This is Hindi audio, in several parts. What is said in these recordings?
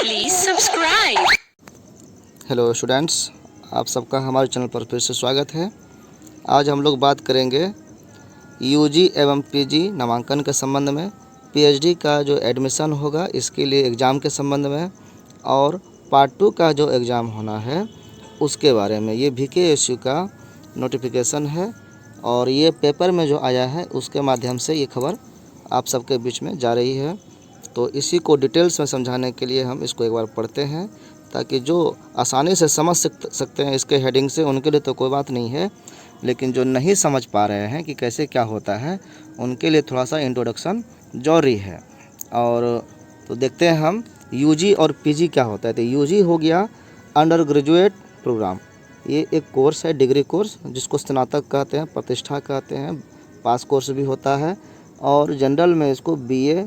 Please subscribe. हेलो स्टूडेंट्स, आप सबका हमारे चैनल पर फिर से स्वागत है। आज हम लोग बात करेंगे यूजी एवं पीजी नामांकन के संबंध में, पीएचडी का जो एडमिशन होगा इसके लिए एग्ज़ाम के संबंध में, और पार्ट 2 का जो एग्ज़ाम होना है उसके बारे में। ये VKSU का नोटिफिकेशन है और ये पेपर में जो आया है उसके माध्यम से ये खबर आप सबके बीच में जा रही है। तो इसी को डिटेल्स में समझाने के लिए हम इसको एक बार पढ़ते हैं, ताकि जो आसानी से समझ सकते हैं इसके हेडिंग से, उनके लिए तो कोई बात नहीं है, लेकिन जो नहीं समझ पा रहे हैं कि कैसे क्या होता है उनके लिए थोड़ा सा इंट्रोडक्शन जरूरी है। और तो देखते हैं हम यूजी और पीजी क्या होता है। तो यूजी हो गया अंडर ग्रेजुएट प्रोग्राम, ये एक कोर्स है, डिग्री कोर्स, जिसको स्नातक कहते हैं, प्रतिष्ठा कहते हैं, पास कोर्स भी होता है, और जनरल में इसको BA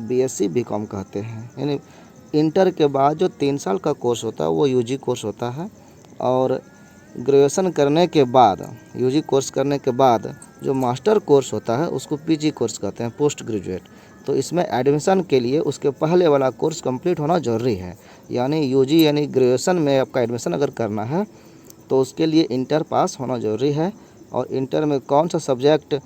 BSc BCom कहते हैं। यानी इंटर के बाद जो 3 साल का कोर्स होता है वो यूजी कोर्स होता है, और ग्रेजुएशन करने के बाद, यूजी कोर्स करने के बाद जो मास्टर कोर्स होता है उसको पीजी कोर्स कहते हैं, पोस्ट ग्रेजुएट। तो इसमें एडमिशन के लिए उसके पहले वाला कोर्स कंप्लीट होना ज़रूरी है। यानी यूजी यानी ग्रेजुएशन में आपका एडमिशन अगर करना है तो उसके लिए इंटर पास होना ज़रूरी है। और इंटर में कौन सा सब्जेक्ट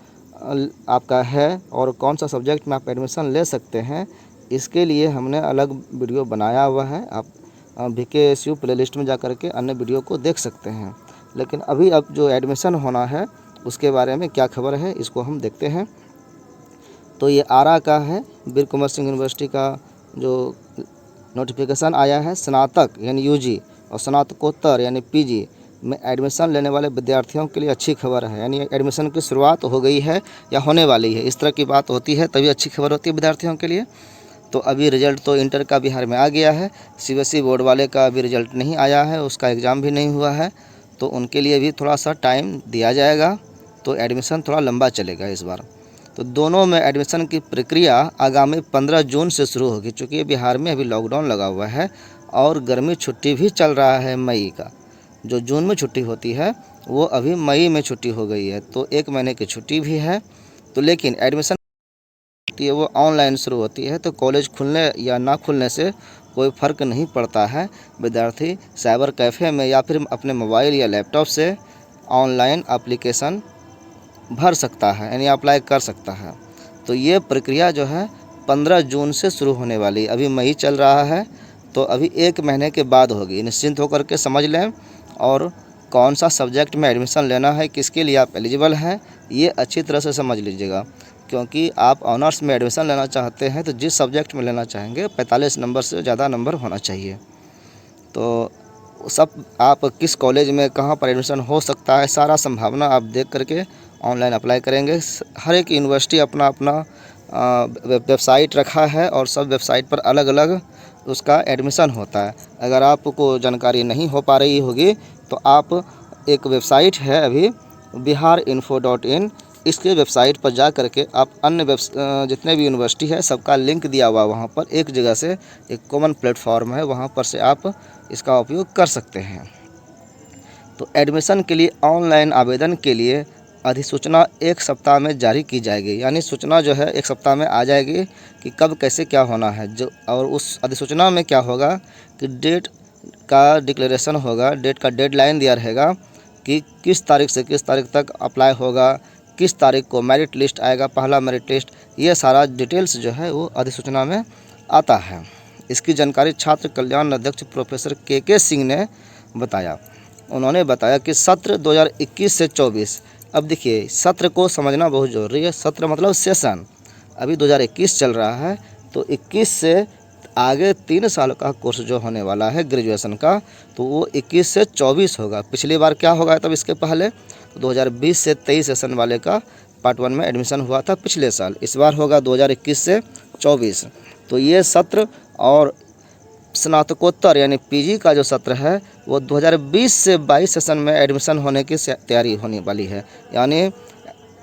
आपका है और कौन सा सब्जेक्ट में आप एडमिशन ले सकते हैं, इसके लिए हमने अलग वीडियो बनाया हुआ है। आप VKSU प्लेलिस्ट में जा कर के अन्य वीडियो को देख सकते हैं। लेकिन अभी अब जो एडमिशन होना है उसके बारे में क्या खबर है इसको हम देखते हैं। तो ये आरा का है, वीर कुंवर सिंह यूनिवर्सिटी का जो नोटिफिकेशन आया है, स्नातक यानी यूजी और स्नातकोत्तर यानी पीजी में एडमिशन लेने वाले विद्यार्थियों के लिए अच्छी खबर है। यानी एडमिशन की शुरुआत हो गई है या होने वाली है, इस तरह की बात होती है तभी अच्छी खबर होती है विद्यार्थियों के लिए। तो अभी रिजल्ट तो इंटर का बिहार में आ गया है, CBSE बोर्ड वाले का अभी रिजल्ट नहीं आया है, उसका एग्ज़ाम भी नहीं हुआ है, तो उनके लिए भी थोड़ा सा टाइम दिया जाएगा। तो एडमिशन थोड़ा लंबा चलेगा इस बार। तो दोनों में एडमिशन की प्रक्रिया आगामी 15 जून से शुरू होगी, चूँकि बिहार में अभी लॉकडाउन लगा हुआ है और गर्मी छुट्टी भी चल रहा है मई का। जो जून में छुट्टी होती है वो अभी मई में छुट्टी हो गई है, तो 1 महीने की छुट्टी भी है। तो लेकिन एडमिशन होती है वो ऑनलाइन शुरू होती है, तो कॉलेज खुलने या ना खुलने से कोई फ़र्क नहीं पड़ता है। विद्यार्थी साइबर कैफ़े में या फिर अपने मोबाइल या लैपटॉप से ऑनलाइन एप्लीकेशन भर सकता है, यानी अप्लाई कर सकता है। तो ये प्रक्रिया जो है 15 जून से शुरू होने वाली, अभी मई चल रहा है, तो अभी 1 महीने के बाद होगी। निश्चिंत होकर के समझ लें, और कौन सा सब्जेक्ट में एडमिशन लेना है, किसके लिए आप एलिजिबल हैं, ये अच्छी तरह से समझ लीजिएगा। क्योंकि आप ऑनर्स में एडमिशन लेना चाहते हैं तो जिस सब्जेक्ट में लेना चाहेंगे 45 नंबर से ज़्यादा नंबर होना चाहिए। तो सब आप किस कॉलेज में कहाँ पर एडमिशन हो सकता है, सारा संभावना आप देख करके ऑनलाइन अप्लाई करेंगे। हर एक यूनिवर्सिटी अपना अपना वेबसाइट रखा है और सब वेबसाइट पर अलग अलग उसका एडमिशन होता है। अगर आपको जानकारी नहीं हो पा रही होगी तो आप, एक वेबसाइट है अभी biharinfo.in, इसके वेबसाइट पर जा करके आप अन्य जितने भी यूनिवर्सिटी है सबका लिंक दिया हुआ वहाँ पर, एक जगह से एक कॉमन प्लेटफॉर्म है, वहाँ पर से आप इसका उपयोग कर सकते हैं। तो एडमिशन के लिए ऑनलाइन आवेदन के लिए अधिसूचना 1 सप्ताह में जारी की जाएगी। यानी सूचना जो है 1 सप्ताह में आ जाएगी कि कब कैसे क्या होना है। जो और उस अधिसूचना में क्या होगा कि डेट का डिक्लेरेशन होगा, डेट का डेडलाइन दिया रहेगा कि किस तारीख से किस तारीख तक अप्लाई होगा, किस तारीख को मेरिट लिस्ट आएगा, पहला मेरिट लिस्ट, ये सारा डिटेल्स जो है वो अधिसूचना में आता है। इसकी जानकारी छात्र कल्याण अध्यक्ष प्रोफेसर KK सिंह ने बताया। उन्होंने बताया कि सत्र 2021 से 24, अब देखिए सत्र को समझना बहुत ज़रूरी है। सत्र मतलब सेशन, अभी 2021 चल रहा है, तो 21 से आगे 3 साल का कोर्स जो होने वाला है ग्रेजुएशन का, तो वो 21 से 24 होगा। पिछली बार क्या होगा, तब इसके पहले 2020 से 23 सेशन वाले का पार्ट 1 में एडमिशन हुआ था पिछले साल, इस बार होगा 2021 से 24। तो ये सत्र, और स्नातकोत्तर यानी पीजी का जो सत्र है वो 2020 से 22 सेशन में एडमिशन होने की तैयारी होने वाली है। यानी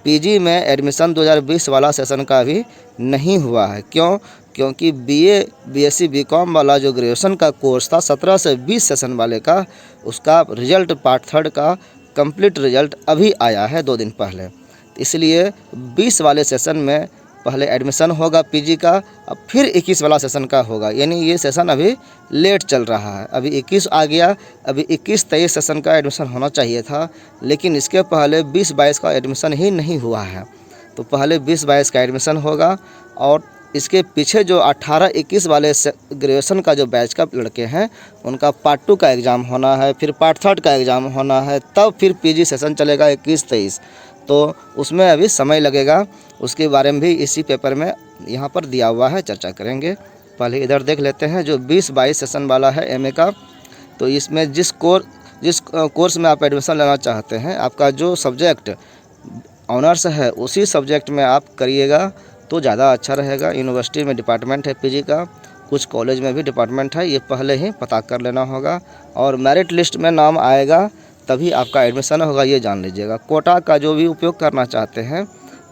पीजी में एडमिशन 2020 वाला सेशन का भी नहीं हुआ है। क्यों? क्योंकि BA BSc BCom वाला जो ग्रेजुएशन का कोर्स था 17 से 20 सेशन वाले का, उसका रिजल्ट पार्ट 3 का कंप्लीट रिजल्ट अभी आया है 2 दिन पहले। इसलिए 20 वाले सेशन में पहले एडमिशन होगा पीजी का, अब फिर 21 वाला सेशन का होगा। यानी ये सेशन अभी लेट चल रहा है, अभी 21 आ गया, अभी 21-23 सेशन का एडमिशन होना चाहिए था, लेकिन इसके पहले 20-22 का एडमिशन ही नहीं हुआ है। तो पहले 20-22 का एडमिशन होगा और इसके पीछे जो 18-21 वाले ग्रेजुएशन का जो बैच का लड़के हैं उनका पार्ट 2 का एग्ज़ाम होना है, फिर पार्ट 3 का एग्ज़ाम होना है, तब फिर पीजी सेशन चलेगा 21-23। तो उसमें अभी समय लगेगा, उसके बारे में भी इसी पेपर में यहाँ पर दिया हुआ है, चर्चा करेंगे। पहले इधर देख लेते हैं जो 20-22 सेशन वाला है एमए का। तो इसमें जिस कोर्स में आप एडमिशन लेना चाहते हैं, आपका जो सब्जेक्ट ऑनर्स है उसी सब्जेक्ट में आप करिएगा तो ज़्यादा अच्छा रहेगा। यूनिवर्सिटी में डिपार्टमेंट है पीजी का, कुछ कॉलेज में भी डिपार्टमेंट है, ये पहले ही पता कर लेना होगा। और मेरिट लिस्ट में नाम आएगा तभी आपका एडमिशन होगा, ये जान लीजिएगा। कोटा का जो भी उपयोग करना चाहते हैं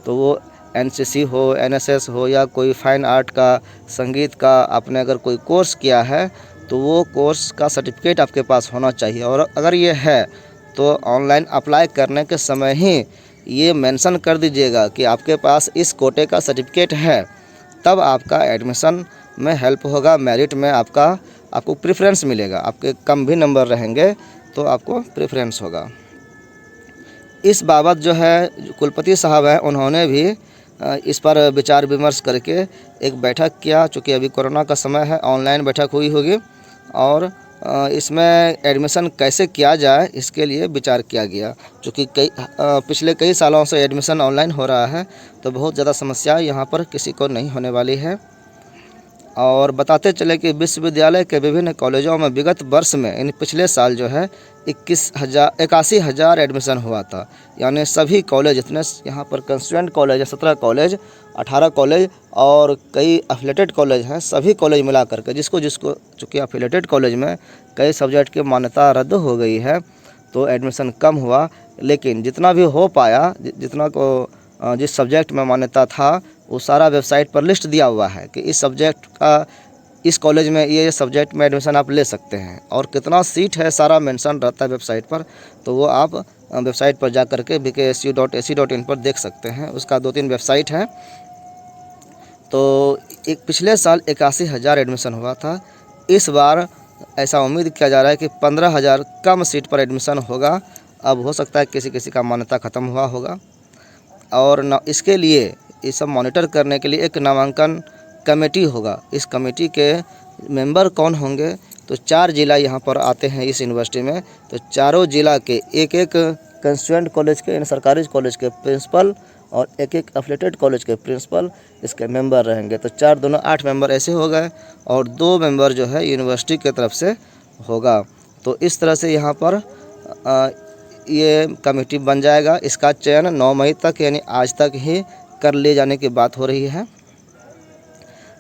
तो वो एनसीसी हो, एनएसएस हो या कोई फाइन आर्ट का, संगीत का आपने अगर कोई कोर्स किया है तो वो कोर्स का सर्टिफिकेट आपके पास होना चाहिए। और अगर ये है तो ऑनलाइन अप्लाई करने के समय ही ये मेंशन कर दीजिएगा कि आपके पास इस कोटे का सर्टिफिकेट है, तब आपका एडमिशन में हेल्प होगा। मेरिट में आपको प्रेफरेंस मिलेगा, आपके कम भी नंबर रहेंगे तो आपको प्रेफरेंस होगा। इस बाबत जो है कुलपति साहब हैं उन्होंने भी इस पर विचार विमर्श करके एक बैठक किया। चूँकि अभी कोरोना का समय है, ऑनलाइन बैठक हुई होगी और इसमें एडमिशन कैसे किया जाए इसके लिए विचार किया गया। चूँकि पिछले कई सालों से एडमिशन ऑनलाइन हो रहा है तो बहुत ज़्यादा समस्या यहाँ पर किसी को नहीं होने वाली है। और बताते चले कि विश्वविद्यालय के विभिन्न कॉलेजों में विगत वर्ष में यानी पिछले साल जो है 81,000 एडमिशन हुआ था। यानी सभी कॉलेज जितने यहाँ पर कंस्टिट्यूएंट कॉलेज है 17 कॉलेज, 18 कॉलेज और कई एफिलेटेड कॉलेज हैं, सभी कॉलेज मिला करके जिसको चूँकि एफिलेटेड कॉलेज में कई सब्जेक्ट की मान्यता रद्द हो गई है तो एडमिशन कम हुआ। लेकिन जितना भी हो पाया, जिस सब्जेक्ट में मान्यता था वो सारा वेबसाइट पर लिस्ट दिया हुआ है कि इस सब्जेक्ट का इस कॉलेज में ये सब्जेक्ट में एडमिशन आप ले सकते हैं और कितना सीट है सारा मेंशन रहता है वेबसाइट पर। तो वो आप वेबसाइट पर जा कर के bksu.ac.in पर देख सकते हैं। उसका 2-3 वेबसाइट है। तो एक पिछले साल 81,000 एडमिशन हुआ था, इस बार ऐसा उम्मीद किया जा रहा है कि 15,000 कम सीट पर एडमिशन होगा। अब हो सकता है किसी किसी का मान्यता ख़त्म हुआ होगा और इसके लिए ये सब मॉनिटर करने के लिए एक नामांकन कमेटी होगा। इस कमेटी के मेंबर कौन होंगे? तो 4 जिला यहाँ पर आते हैं इस यूनिवर्सिटी में, तो चारों जिला के एक कंस्टिट्यूएंट कॉलेज के सरकारी कॉलेज के प्रिंसिपल और एक एफिलेटेड कॉलेज के प्रिंसिपल इसके मेंबर रहेंगे। तो 4 दूना 8 मेंबर ऐसे हो गए और 2 मेंबर जो है यूनिवर्सिटी की तरफ से होगा। तो इस तरह से यहाँ पर ये कमेटी बन जाएगा। इसका चयन 9 मई तक यानी आज तक ही कर ले जाने की बात हो रही है।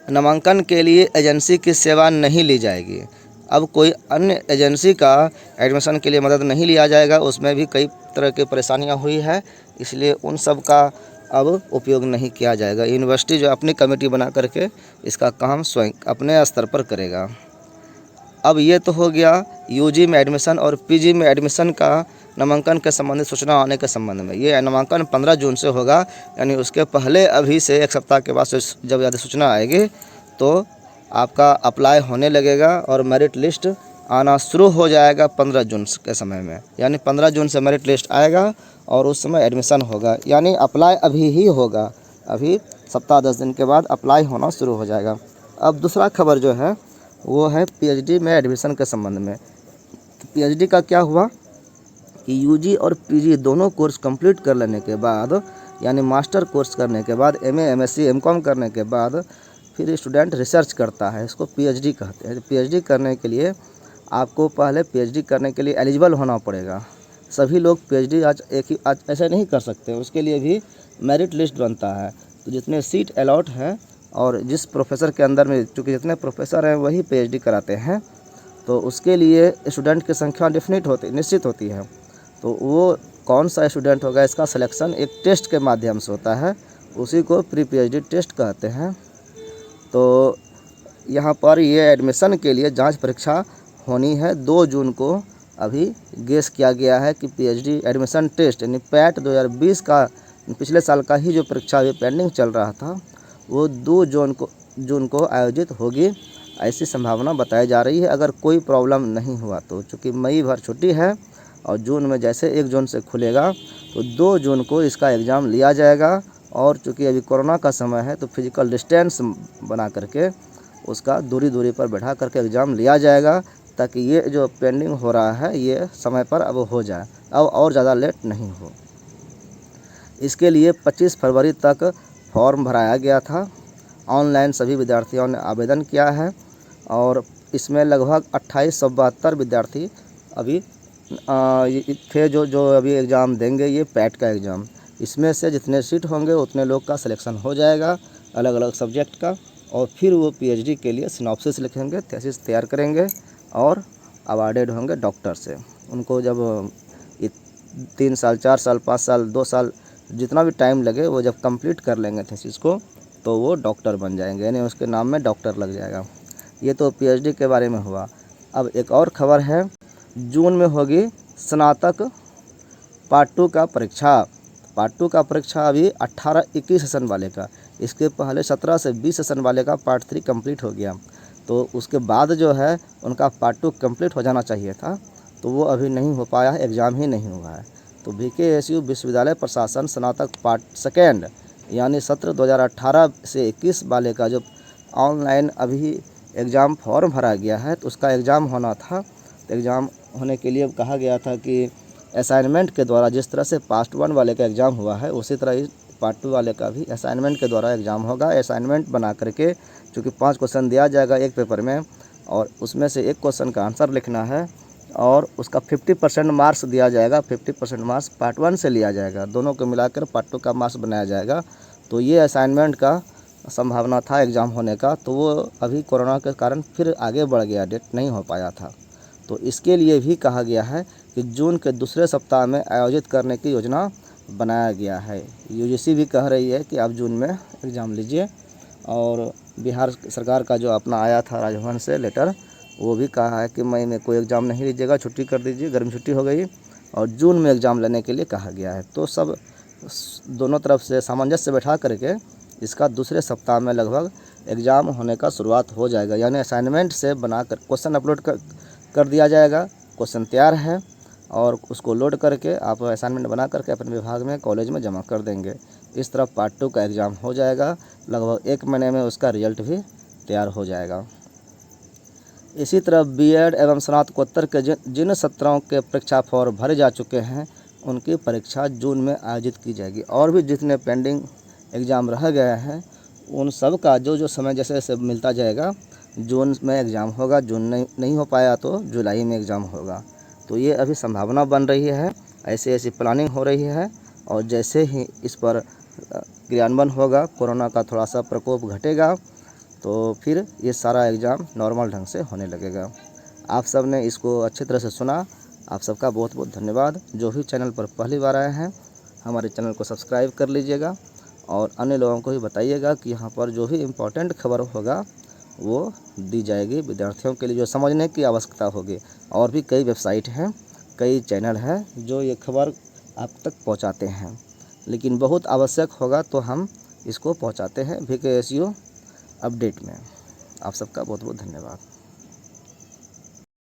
नामांकन के लिए एजेंसी की सेवा नहीं ली जाएगी। अब कोई अन्य एजेंसी का एडमिशन के लिए मदद नहीं लिया जाएगा। उसमें भी कई तरह की परेशानियां हुई है, इसलिए उन सब का अब उपयोग नहीं किया जाएगा। यूनिवर्सिटी जो अपनी कमेटी बना करके इसका काम स्वयं अपने स्तर पर करेगा। अब ये तो हो गया यूजी में एडमिशन और पीजी में एडमिशन का नामांकन के संबंधित सूचना आने के संबंध में। ये नामांकन 15 जून से होगा, यानी उसके पहले अभी से 1 सप्ताह के बाद जब ज़्यादा सूचना आएगी तो आपका अप्लाई होने लगेगा और मेरिट लिस्ट आना शुरू हो जाएगा 15 जून के समय में। यानी 15 जून से मेरिट लिस्ट आएगा और उस समय एडमिशन होगा। यानी अप्लाई अभी ही होगा, अभी सप्ताह 10 दिन के बाद अप्लाई होना शुरू हो जाएगा। अब दूसरा खबर जो है वो है पीएचडी में एडमिशन के संबंध में। पीएचडी का क्या हुआ कि यूजी और पीजी दोनों कोर्स कंप्लीट कर लेने के बाद, यानी मास्टर कोर्स करने के बाद, एमए, एमएससी, एमकॉम करने के बाद फिर स्टूडेंट रिसर्च करता है, इसको पीएचडी कहते हैं। पीएचडी करने के लिए आपको पहले पीएचडी करने के लिए एलिजिबल होना पड़ेगा। सभी लोग पीएचडी आज ऐसे नहीं कर सकते, उसके लिए भी मेरिट लिस्ट बनता है। तो जितने सीट अलॉट हैं और जिस प्रोफेसर के अंदर में, चूँकि जितने प्रोफेसर हैं वही पीएचडी कराते हैं, तो उसके लिए स्टूडेंट की संख्या निश्चित होती है। तो वो कौन सा स्टूडेंट होगा इसका सिलेक्शन एक टेस्ट के माध्यम से होता है, उसी को प्री पीएचडी टेस्ट कहते हैं। तो यहाँ पर ये एडमिशन के लिए जांच परीक्षा होनी है 2 जून को। अभी गेस किया गया है कि पीएचडी एडमिशन टेस्ट यानी पैट 2020 का पिछले साल का ही जो परीक्षा अभी पेंडिंग चल रहा था, वो 2 जून को आयोजित होगी, ऐसी संभावना बताई जा रही है अगर कोई प्रॉब्लम नहीं हुआ तो। चूँकि मई भर छुट्टी है और जून में जैसे 1 जून से खुलेगा तो 2 जून को इसका एग्ज़ाम लिया जाएगा। और चूँकि अभी कोरोना का समय है तो फिजिकल डिस्टेंस बना करके उसका दूरी पर बैठा करके एग्ज़ाम लिया जाएगा, ताकि ये जो पेंडिंग हो रहा है ये समय पर अब हो जाए, अब और ज़्यादा लेट नहीं हो। इसके लिए 25 फरवरी तक फॉर्म भराया गया था। ऑनलाइन सभी विद्यार्थियों ने आवेदन किया है और इसमें लगभग 2872 विद्यार्थी अभी थे जो अभी एग्ज़ाम देंगे, ये पैट का एग्ज़ाम। इसमें से जितने सीट होंगे उतने लोग का सिलेक्शन हो जाएगा अलग अलग सब्जेक्ट का, और फिर वो पीएचडी के लिए सिनॉप्सिस लिखेंगे, थीसिस तैयार करेंगे और अवार्डेड होंगे डॉक्टर से। उनको जब 3 साल 4 साल 5 साल 2 साल जितना भी टाइम लगे वो जब कंप्लीट कर लेंगे थीसिस को तो वो डॉक्टर बन जाएंगे, यानी उसके नाम में डॉक्टर लग जाएगा। ये तो पीएचडी के बारे में हुआ। अब एक और खबर है, जून में होगी स्नातक पार्ट 2 का परीक्षा। पार्ट 2 का परीक्षा अभी 18-21 सेशन वाले का, इसके पहले 17 से 20 सेशन वाले का पार्ट 3 कंप्लीट हो गया, तो उसके बाद जो है उनका पार्ट 2 कंप्लीट हो जाना चाहिए था, तो वो अभी नहीं हो पाया है, एग्ज़ाम ही नहीं हुआ है। तो VKSU विश्वविद्यालय प्रशासन स्नातक पार्ट 2 यानी सत्र 2018 से 21 वाले का जो ऑनलाइन अभी एग्ज़ाम फॉर्म भरा गया है तो उसका एग्ज़ाम होना था। तो एग्ज़ाम होने के लिए कहा गया था कि असाइनमेंट के द्वारा जिस तरह से पार्ट 1 वाले का एग्ज़ाम हुआ है उसी तरह पार्ट 2 वाले का भी असाइनमेंट के द्वारा एग्ज़ाम होगा। असाइनमेंट बना करके चूँकि 5 क्वेश्चन दिया जाएगा एक पेपर में और उसमें से एक क्वेश्चन का आंसर लिखना है और उसका 50% मार्क्स दिया जाएगा। 50% मार्क्स पार्ट 1 से लिया जाएगा, दोनों को मिलाकर पार्ट 2 का मार्क्स बनाया जाएगा। तो ये असाइनमेंट का संभावना था एग्ज़ाम होने का, तो वो अभी कोरोना के कारण फिर आगे बढ़ गया, डेट नहीं हो पाया था। तो इसके लिए भी कहा गया है कि जून के दूसरे सप्ताह में आयोजित करने की योजना बनाया गया है। यूजीसी भी कह रही है कि आप जून में एग्ज़ाम लीजिए, और बिहार सरकार का जो अपना आया था राजभवन से लेटर, वो भी कहा है कि मई में कोई एग्ज़ाम नहीं लीजिएगा, छुट्टी कर दीजिए, गर्मी छुट्टी हो गई, और जून में एग्ज़ाम लेने के लिए कहा गया है। तो सब दोनों तरफ से सामंजस्य बैठा करके इसका दूसरे सप्ताह में लगभग एग्ज़ाम होने का शुरुआत हो जाएगा, यानी असाइनमेंट से बनाकर क्वेश्चन अपलोड कर दिया जाएगा। क्वेश्चन तैयार है और उसको लोड करके आप असाइनमेंट बना करके अपने विभाग में कॉलेज में जमा कर देंगे। इस तरह पार्ट 2 का एग्ज़ाम हो जाएगा, लगभग 1 महीने में उसका रिजल्ट भी तैयार हो जाएगा। इसी तरह बीएड एवं स्नातकोत्तर के जिन सत्रों के परीक्षा फॉर्म भरे जा चुके हैं उनकी परीक्षा जून में आयोजित की जाएगी, और भी जितने पेंडिंग एग्ज़ाम रह गए हैं उन सब का जो समय जैसे जैसे मिलता जाएगा, जून में एग्ज़ाम होगा, जून नहीं हो पाया तो जुलाई में एग्ज़ाम होगा। तो ये अभी संभावना बन रही है, ऐसी प्लानिंग हो रही है, और जैसे ही इस पर क्रियान्वयन होगा, कोरोना का थोड़ा सा प्रकोप घटेगा, तो फिर ये सारा एग्ज़ाम नॉर्मल ढंग से होने लगेगा। आप सब ने इसको अच्छी तरह से सुना, आप सबका बहुत बहुत धन्यवाद। जो भी चैनल पर पहली बार आए हैं हमारे चैनल को सब्सक्राइब कर लीजिएगा और अन्य लोगों को भी बताइएगा कि यहाँ पर जो भी इम्पोर्टेंट खबर होगा वो दी जाएगी विद्यार्थियों के लिए, जो समझने की आवश्यकता होगी। और भी कई वेबसाइट हैं, कई चैनल हैं जो ये खबर आप तक पहुँचाते हैं, लेकिन बहुत आवश्यक होगा तो हम इसको पहुँचाते हैं VKSU अपडेट में। आप सबका बहुत बहुत धन्यवाद।